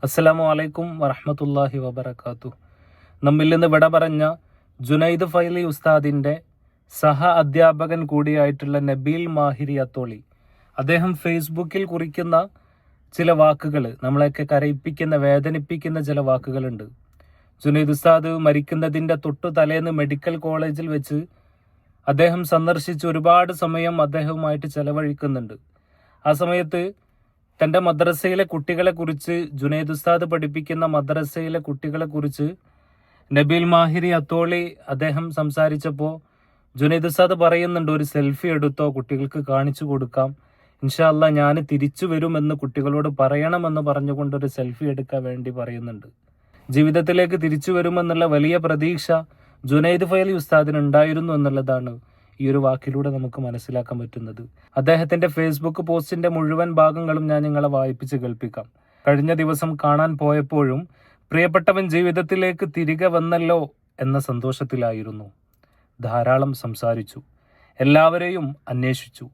അസ്സലാമു അലൈക്കും വറഹ്മത്തുള്ളാഹി വബറകാതുഹു. നമ്മിൽ നിന്ന് വിട പറഞ്ഞ ജുനൈദ് ഫൈലി ഉസ്താദിൻ്റെ സഹ അധ്യാപകൻ കൂടിയായിട്ടുള്ള നബീൽ മാഹിരി അത്തോളി, അദ്ദേഹം ഫേസ്ബുക്കിൽ കുറിക്കുന്ന ചില വാക്കുകൾ നമ്മളെയൊക്കെ കരയിപ്പിക്കുന്ന, വേദനിപ്പിക്കുന്ന ചില വാക്കുകളുണ്ട്. ജുനൈദ് ഉസ്താദ് മരിക്കുന്നതിൻ്റെ തൊട്ടു തലേന്ന് മെഡിക്കൽ കോളേജിൽ വെച്ച് അദ്ദേഹം സന്ദർശിച്ച് ഒരുപാട് സമയം അദ്ദേഹവുമായിട്ട് ചെലവഴിക്കുന്നുണ്ട്. ആ സമയത്ത് തൻ്റെ മദ്രസയിലെ കുട്ടികളെക്കുറിച്ച്, ജുനൈദ് ഉസ്താദ് പഠിപ്പിക്കുന്ന മദ്രസയിലെ കുട്ടികളെക്കുറിച്ച് നബീൽ മാഹിരി അത്തോളി അദ്ദേഹം സംസാരിച്ചപ്പോൾ ജുനൈദ് ഉസ്താദ് പറയുന്നുണ്ട്, ഒരു സെൽഫി എടുത്തോ, കുട്ടികൾക്ക് കാണിച്ചു കൊടുക്കാം, ഇൻഷാ അല്ലാഹ് ഞാൻ തിരിച്ചു വരുമെന്ന് കുട്ടികളോട് പറയണമെന്ന് പറഞ്ഞുകൊണ്ട് ഒരു സെൽഫി എടുക്കാൻ വേണ്ടി പറയുന്നുണ്ട്. ജീവിതത്തിലേക്ക് തിരിച്ചു വരുമെന്നുള്ള വലിയ പ്രതീക്ഷ ജുനൈദ് ഫൈലി ഉസ്താദിന് ഉണ്ടായിരുന്നു എന്നുള്ളതാണ് ഈ ഒരു വാക്കിലൂടെ നമുക്ക് മനസ്സിലാക്കാൻ പറ്റുന്നത്. അദ്ദേഹത്തിന്റെ ഫേസ്ബുക്ക് പോസ്റ്റിന്റെ മുഴുവൻ ഭാഗങ്ങളും ഞാൻ നിങ്ങളെ വായിപ്പിച്ച് കേൾപ്പിക്കാം. കഴിഞ്ഞ ദിവസം കാണാൻ പോയപ്പോഴും പ്രിയപ്പെട്ടവൻ ജീവിതത്തിലേക്ക് തിരികെ വന്നല്ലോ എന്ന സന്തോഷത്തിലായിരുന്നു. ധാരാളം സംസാരിച്ചു, എല്ലാവരെയും അന്വേഷിച്ചു.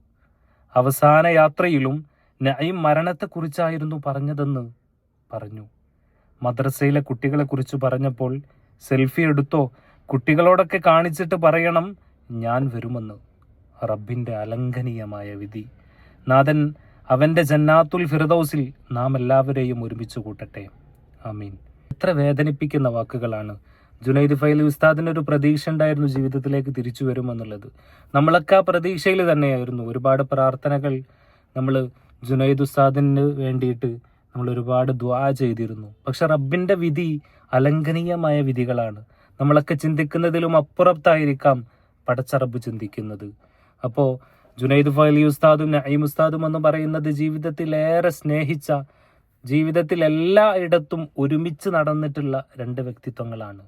അവസാന യാത്രയിലും നഈം മരണത്തെക്കുറിച്ചായിരുന്നു പറഞ്ഞതെന്ന് പറഞ്ഞു. മദ്രസയിലെ കുട്ടികളെക്കുറിച്ച് പറഞ്ഞപ്പോൾ സെൽഫി എടുത്തോ, കുട്ടികളോടൊക്കെ കാണിച്ചിട്ട് പറയണം ഞാൻ വരുമെന്ന്. റബ്ബിൻ്റെ അലംഘനീയമായ വിധി. നാഥൻ അവൻ്റെ ജന്നാത്തുൽ ഫിർദൗസിൽ നാം എല്ലാവരെയും ഒരുമിച്ച് കൂട്ടട്ടെ, ആമീൻ. എത്ര വേദനിപ്പിക്കുന്ന വാക്കുകളാണ്. ജുനൈദ് ഫൈലി ഉസ്താദിന് ഒരു പ്രതീക്ഷ ഉണ്ടായിരുന്നു ജീവിതത്തിലേക്ക് തിരിച്ചു വരുമെന്നുള്ളത്. നമ്മളൊക്കെ ആ പ്രതീക്ഷയിൽ തന്നെയായിരുന്നു. ഒരുപാട് പ്രാർത്ഥനകൾ നമ്മൾ ജുനൈദ് ഉസ്താദിന് വേണ്ടിയിട്ട് നമ്മൾ ഒരുപാട് ദുആ ചെയ്തിരുന്നു. പക്ഷെ റബ്ബിൻ്റെ വിധി അലംഘനീയമായ വിധികളാണ്. നമ്മളൊക്കെ ചിന്തിക്കുന്നതിലും അപ്പുറത്തായിരിക്കാം പടച്ച റബ്ബ് ചിന്തിക്കുന്നത്. അപ്പോൾ ജുനൈദ് ഫൈലി ഉസ്താദും നഈം ഉസ്താദും എന്ന് പറയുന്നത് ജീവിതത്തിലേറെ സ്നേഹിച്ച, ജീവിതത്തിൽ എല്ലായിടത്തും ഒരുമിച്ച് നടന്നിട്ടുള്ള രണ്ട് വ്യക്തിത്വങ്ങളാണ്.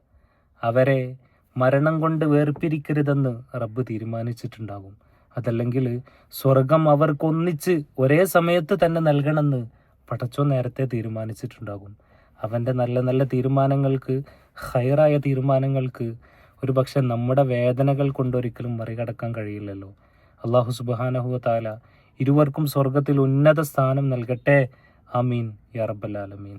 അവരെ മരണം കൊണ്ട് വേർപിരിക്കരുതെന്ന് റബ്ബ് തീരുമാനിച്ചിട്ടുണ്ടാകും. അതല്ലെങ്കിൽ സ്വർഗം അവർക്കൊന്നിച്ച് ഒരേ സമയത്ത് തന്നെ നൽകണമെന്ന് പടച്ചോ നേരത്തെ തീരുമാനിച്ചിട്ടുണ്ടാകും. അവൻ്റെ നല്ല നല്ല തീരുമാനങ്ങൾക്ക്, ഖൈറായ തീരുമാനങ്ങൾക്ക് ഒരു പക്ഷെ നമ്മുടെ വേദനകൾ കൊണ്ടൊരിക്കലും മറികടക്കാൻ കഴിയില്ലല്ലോ. അല്ലാഹു സുബ്ഹാനഹു വ തആല ഇരുവർക്കും സ്വർഗത്തിൽ ഉന്നത സ്ഥാനം നൽകട്ടെ, ആമീൻ യാ റബ്ബൽ ആലമീൻ.